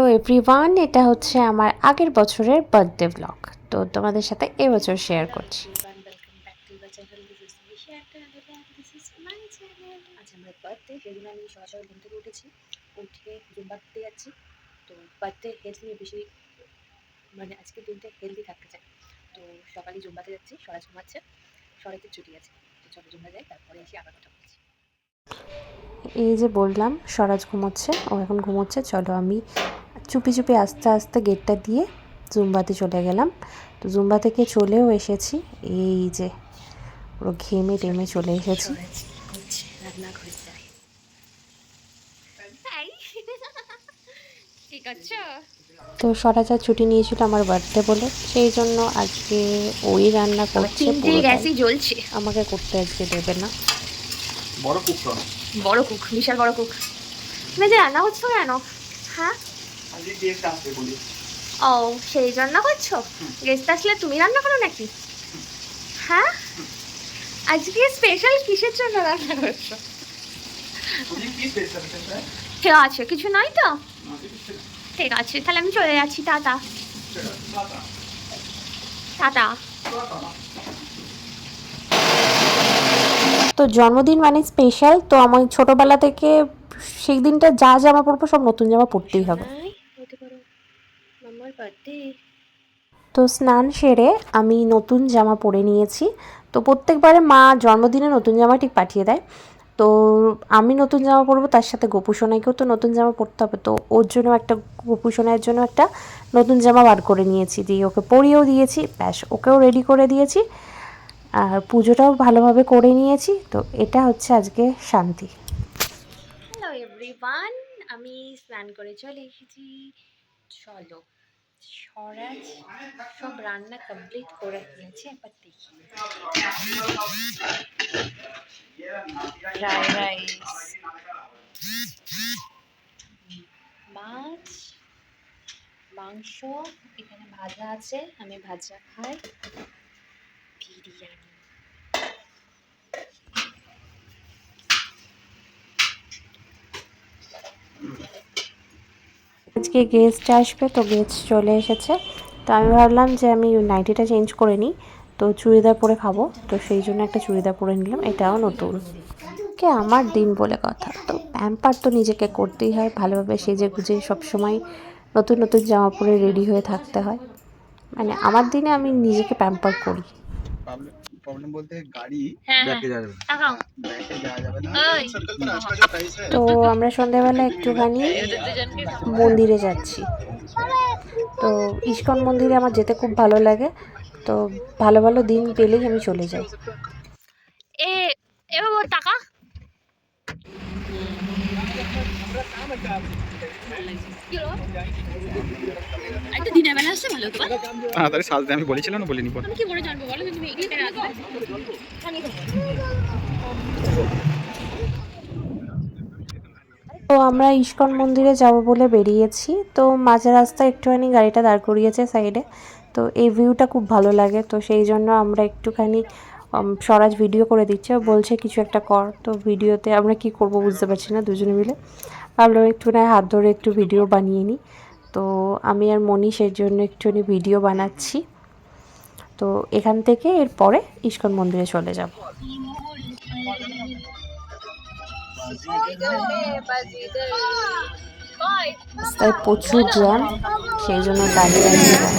তো এভরিওয়ান, এটা হচ্ছে আমার আগের বছরের বার্থডে ব্লগ। তো তোমাদের সাথে এবছর শেয়ার করছি। আজ আমার বার্থডে, যেদিন আমি সকাল ঘুম থেকে উঠে জুম্বা দিতে যাচ্ছি। তো বার্থডে হেলথ নিয়ে বেশি আজকে দিনটা হেলদি থাকতে চাই। তো সকালে জুম্বাতে যাচ্ছি, স্বরাজ ঘুমাচ্ছে, স্বরাজের ছুটি আছে। তো চলো জুম্বা যাই, তারপরে এসে আবার কথা বলছি। এই যে বললাম স্বরাজ ঘুমোচ্ছে, ও এখন ঘুমোচ্ছে। চলো আমি চুপি চুপি আস্তে আস্তে গেটটা দিয়ে জুম্বাতে চলে গেলাম। তো জুম্বা থেকে চলেও এসেছি। এই যে পুরো ঘেমে টেমে চলে এসেছি। রান্নাঘরে যাই। ঠিক আছে। তো স্বরাজ ছুটি নিয়েছিল আমার বার্থডে বলে, সেই জন্য আজকে ওই রান্না করছে পুরোটাই। জ্বলছে, আমাকে করতে আজকে দেবে না। বড় কুক, বড় কুক, বিশাল বড় কুক। তুমি যে রান্না করছো কেন? হ্যাঁ, ও সেই জন্য করছো? গেস্ট আসলে তুমি রান্না করো নাকি? হ্যাঁ, আজকে স্পেশাল কিসের জন্য রান্না করছো? ঠিক আছে, কিছু নাই তো? ঠিক আছে, তাহলে আমি চলে যাচ্ছি। Tata tata. তো জন্মদিন মানে স্পেশাল, তো আমার ছোটোবেলা থেকে সেই দিনটা যা জামা পরবো সব নতুন জামা পরতেই হবে। মামার বার্থডে। তো স্নান সেরে আমি নতুন জামা পরে নিয়েছি। তো প্রত্যেকবারে মা জন্মদিনে নতুন জামা ঠিক পাঠিয়ে দেয়। তো আমি নতুন জামা পরবো, তার সাথে গোপু সোনাইকেও তো নতুন জামা পরতে হবে। তো ওর জন্য একটা, গোপু সোনাইয়ের জন্য একটা নতুন জামা বার করে নিয়েছি, দিয়ে ওকে পরিয়েও দিয়েছি। ব্যাস, ওকেও রেডি করে দিয়েছি, আর পুজোটাও ভালোভাবে করে নিয়েছি। তো এটা হচ্ছে আজকে শান্তি। হ্যালো এভরিওয়ান, আমি স্নান করে চলে এসেছি। চলো, স্বরাজ সব রান্না কমপ্লিট করে ফেলেছে, এবার দেখি। ফ্রাইড রাইস, মাছ, মাংস, এখানে ভাজা আছে, আমি ভাজা খাই, বিরিয়ানি। আজকে গেস্ট আসবে, তো গেস্ট চলে এসেছে। তো আমি ভাবলাম যে আমি নাইটিটা চেঞ্জ করে নিই, তো চুড়িদার পরে খাবো। তো সেই জন্য একটা চুড়িদার পরে নিলাম, এটাও নতুন। কে আমার দিন বলে কথা, তো প্যাম্পার তো নিজেকে করতেই হয়, ভালোভাবে সেজে গুজে সবসময় নতুন নতুন জামা পরে রেডি হয়ে থাকতে হয়। মানে আমার দিনে আমি নিজেকে প্যাম্পার করি। प्रॉब्लम बोलते हैं गाड़ी ব্যাকে जाया जाবে না सर्कल पर आज का जो प्राइस है। তো আমরা সন্ধ্যাবেলা একটুখানি মন্দিরে যাচ্ছি। তো ইস্কন মন্দিরে আমার যেতে খুব ভালো লাগে। তো ভালো ভালো দিন পেলেই আমি চলে যাই। এ এবার টাকা একটা দিনের বেলা আসছে ভালো তো। তাহলে সাজতে আমি বলেছিলাম না, বলিনি। আমি কি করে জানবো বলো, তুমি এগিয়ে কেন আসবে? তো আমরা ইস্কন মন্দিরে যাব বলে বেরিয়েছি। তো মাঝে রাস্তায় একটুখানি গাড়িটা দাঁড় করিয়েছে সাইডে। তো এই ভিউটা খুব ভালো লাগে, তো সেই জন্য আমরা একটুখানি স্বরাজ ভিডিও করে দিচ্ছে, ও বলছে কিছু একটা কর। তো ভিডিওতে আমরা কি করব বুঝতে পারছি না, দুজনে মিলে ভাবলাম একটু না হাত ধরে একটু ভিডিও বানিয়ে নিই। তো আমি আর মনি সেই জন্য একটুখানি ভিডিও বানাচ্ছি। তো এখান থেকে এরপরে ইস্কন মন্দিরে চলে যাব। রাস্তায় প্রচুর জ্যাম, সেই জন্য দাঁড়িয়ে দাঁড়িয়ে যায়।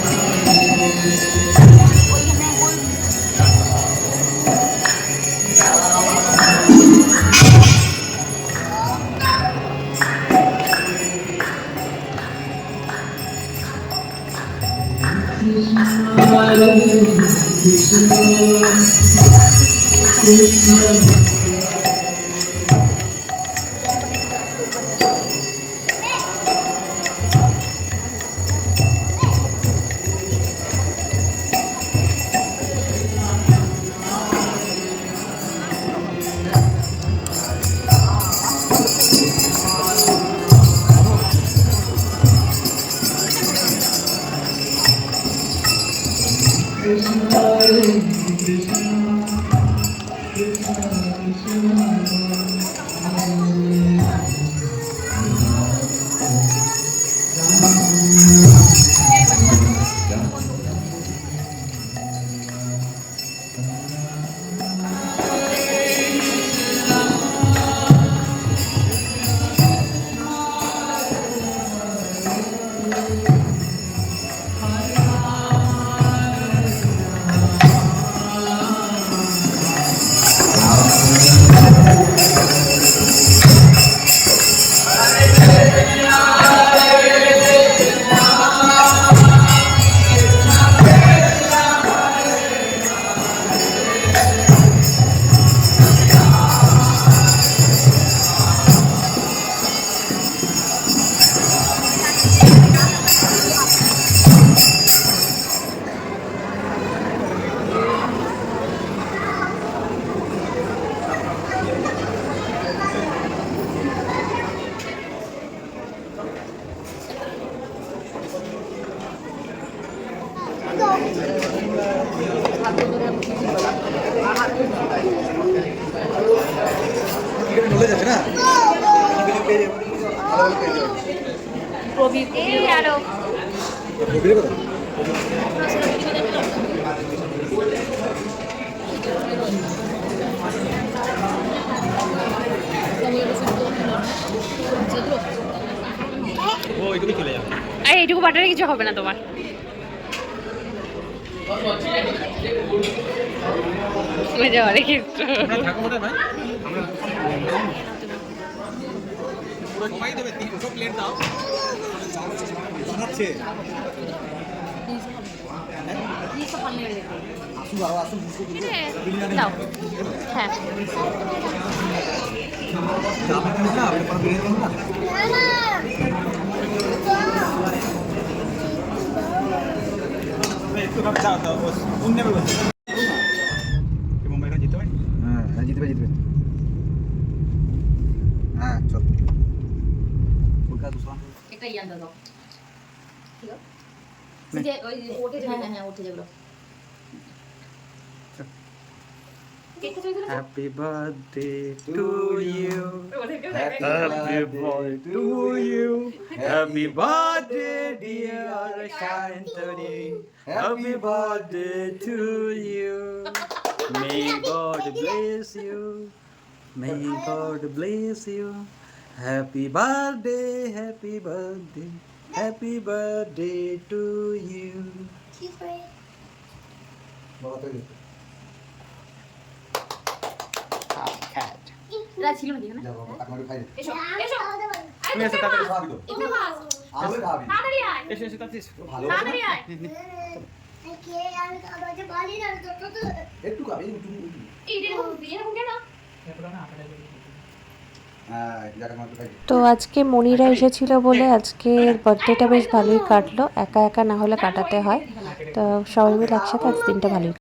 নলে যাচ্ছে না ভালো পেয়ে যাবে প্রবীর আরো রবির কথা ও এগুলো চলে যাবে আরে এইটুকু বাটারে কিছু হবে না তোমার মজা হবে কিন্তু থাকো মনে ভাই আমরা পুরো সবাই দেবে তিনশো প্লেট দাও জানাচ্ছে আসুন বাবা আসুন বিরিয়ানি দাও হ্যাঁ না আপনি কোনো বিরিয়ানি না একটু ভাব চাও দাও বস কোন নেবে বস মুম্বাইটা জিতবে হ্যাঁ জিতবে হ্যাঁ চল কলকাতা দুশো একটা ইয়ান দাও ঠিক আছে যে ওই ওঠে যাবে হ্যাঁ ওঠে যাবে Happy birthday to you. Happy birthday to you. Happy birthday, dear Shantari. Happy birthday to you. May God bless you. May God bless you. Happy birthday, happy birthday, happy birthday to you. Cat. এটা ছিল না দেখো না যাবো আপনাকে খাই এসো এসো তুমি এসে তাড়াতাড়ি খাবি তো একটু ভাগ আবে খাবি তাড়াতাড়ি আয় এসে এসে তাড়াতাড়ি এসো। ভালো তাড়াতাড়ি আয় একটু খাবি এরকম কেন হ্যাঁ জায়গা মাত্র খাই তো আজকে মনিরা এসেছিল বলে আজকের বার্থডেটা বেশ ভালোই কাটলো, একা একা না হলে কাটাতে হয়। তো সবাই মিলে একসাথে আজ দিনটা ভালোই